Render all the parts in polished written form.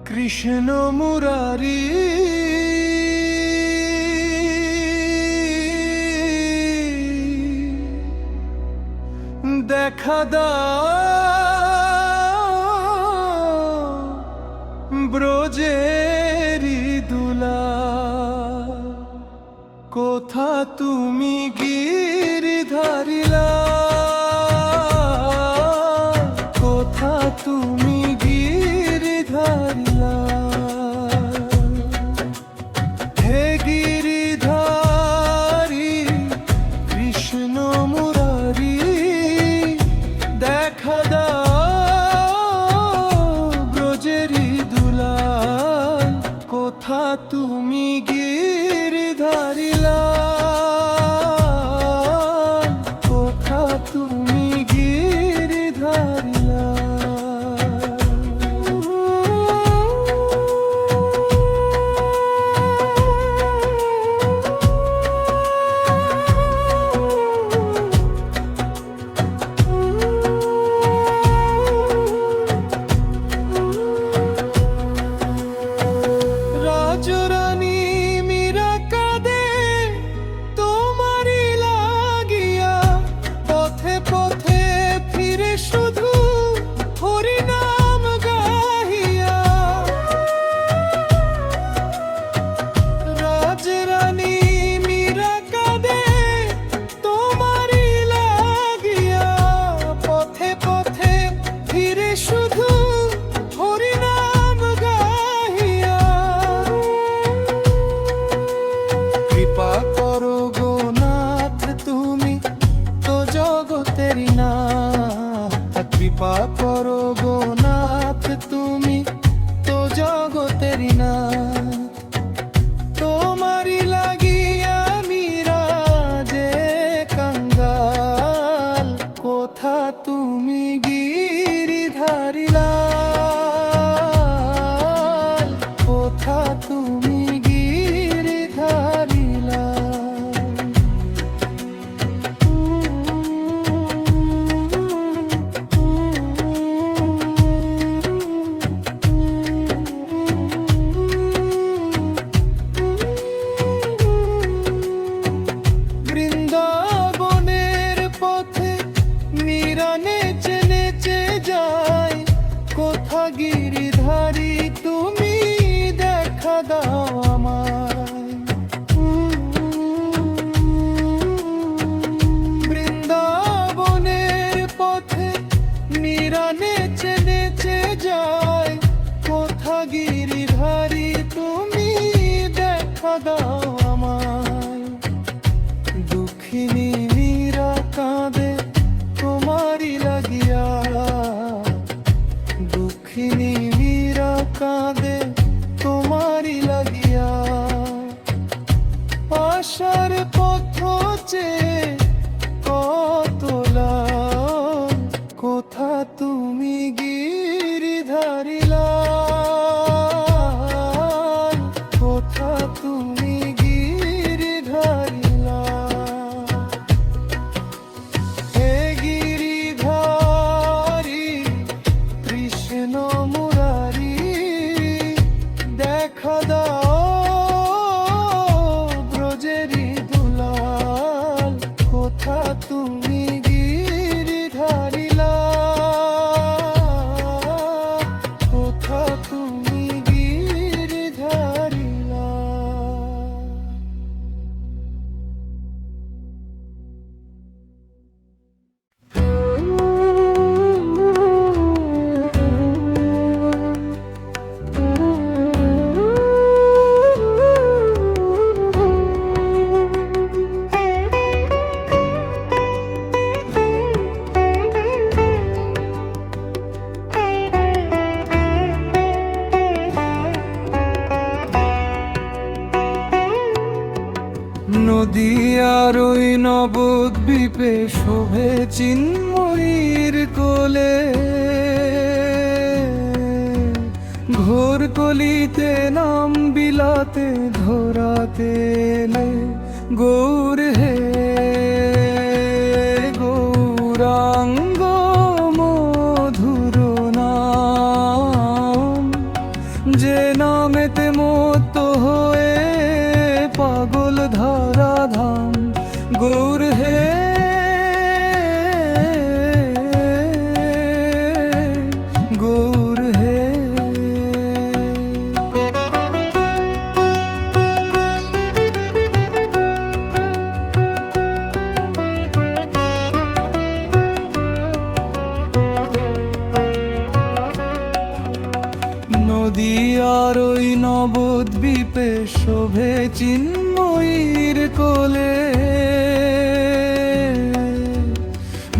কৃষ্ণ মুরারি দেখা দাও ব্রজেরি দুলা, কোথা তুমি গিরিধারিলা, কোথা তুমি গিরিধারিলা। হে গিরিধারী কৃষ্ণ মুরারি, দেখা দাও ব্রজেরি দুলাল, কোথা তুমি গিরিধারিলা, কোথা তুমি গিরিধারিলা। রাজরানী মীরা কাঁদে তোমারি লাগিয়া, পথে পথে ফিরে শুধু হরিনাম গাহিয়া। রাজরানী মীরা কাঁদে তোমারি লাগিয়া, পথে পথে ফিরে শুধু হরিনাম গাহিয়া। কৃপা করো গো নাথ, তুমি তো জগতেরই নাথ। কৃপা করো গো নাথ, তুমি তো জগতেরই নাথ। তোমারি লাগিয়া মীরা যে কাঙ্গাল, কোথা তুমি গিরিধারিলা, কোথা তুমি গিরিধারিলা। বৃন্দাবনের পথে মীরা নেচে নেচে যায়, কোথা গিরিধারী তুমি দেখা দাও আমায়। বৃন্দাবনের পথে মীরা নেচে নেচে যায়, কোথা গিরিধারী তুমি দেখা দাও আমায়। দুঃখিনী মীরা কাঁদে তোমারি লাগিয়া, দুঃখিনী মীরা কাঁদে তোমারি লাগিয়া। আশার পথ চেয়ে কত লাল, কোথা তুমি গিরিধারিলা, কোথা তুমি গিরিধারিলা। হে গিরিধারী কৃষ্ণ মুরারি, দেখা দাও ব্রজেরি দুলাল, কোথা তুমি গিরিধারিলা, কোথা তুমি গিরিধারিলা। নদীয়ার ওই নবদ্বীপে শোভে চিন্ময়ীর কোলে, ঘোর কলিতে নাম বিলাতে ধরাতে এলে গৌর হে গৌরাঙ্গ মধুর নাম। যে নামেতে মত্ত হয়ে পাগল ধরা ধাম গৌর হে গৌর হে। নদী আর ওই নবদ্বীপে শোভে চিন্ময়ীর কোলে,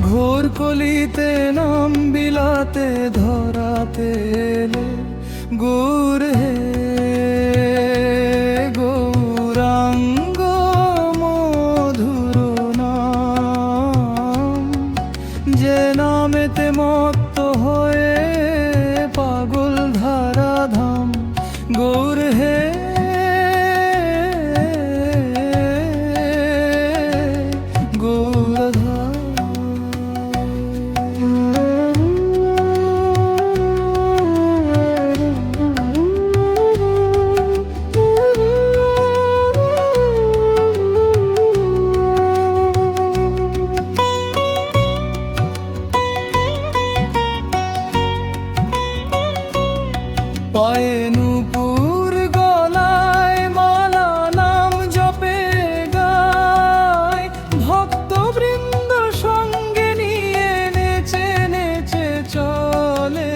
ঘোর কলিতে নাম বিলাতে ধরাতে এলে গৌর হে গৌরাঙ্গ মধুর নাম। যে নামেতে মত্ত হয়ে পাগল ধারা ধাম গৌর হে গৌরধাম। পায়ে নূপুর গলায় মালা নাম জপে গায়, ভক্তবৃন্দ সঙ্গে নিয়ে নেচে নেচে চলে।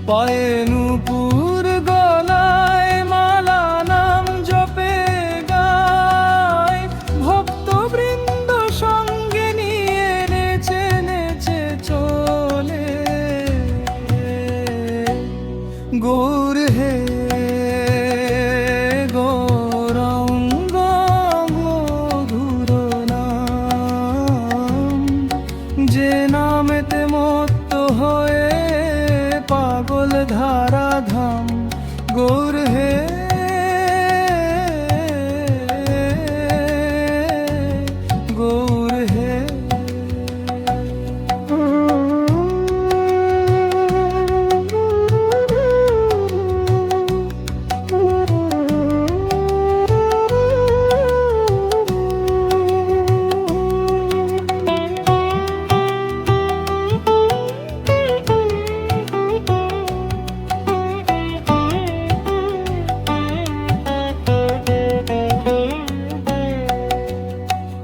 পায়ে নূপুর গলায় মালা নাম জপে গায়, ভক্তবৃন্দ সঙ্গে নিয়ে নেচে নেচে চলে গৌর হে গৌরাঙ্গ মধুর নাম। যে নামেতে মত্ত হয়ে পাগল ধারা ধাম গৌর হে গৌর হে।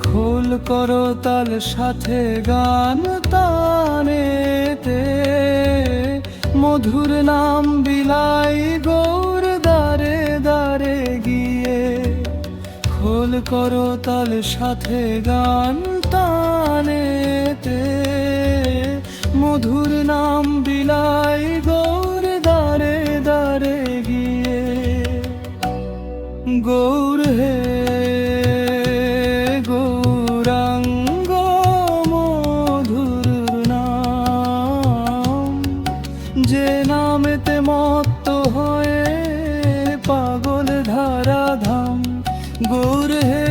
খোল করতাল সাথে গান তানেতে, মধুর নাম বিলাই গৌর দ্বারে দ্বারে গিয়ে। খোল করতাল সাথে গান তানেতে, মধুর নাম বিলাই গৌর দ্বারে দ্বারে গিয়ে গৌর হে গৌরাঙ্গ মধুর নাম। যে নামেতে মত্ত হয়ে পাগল ধারা ধাম গৌর হে।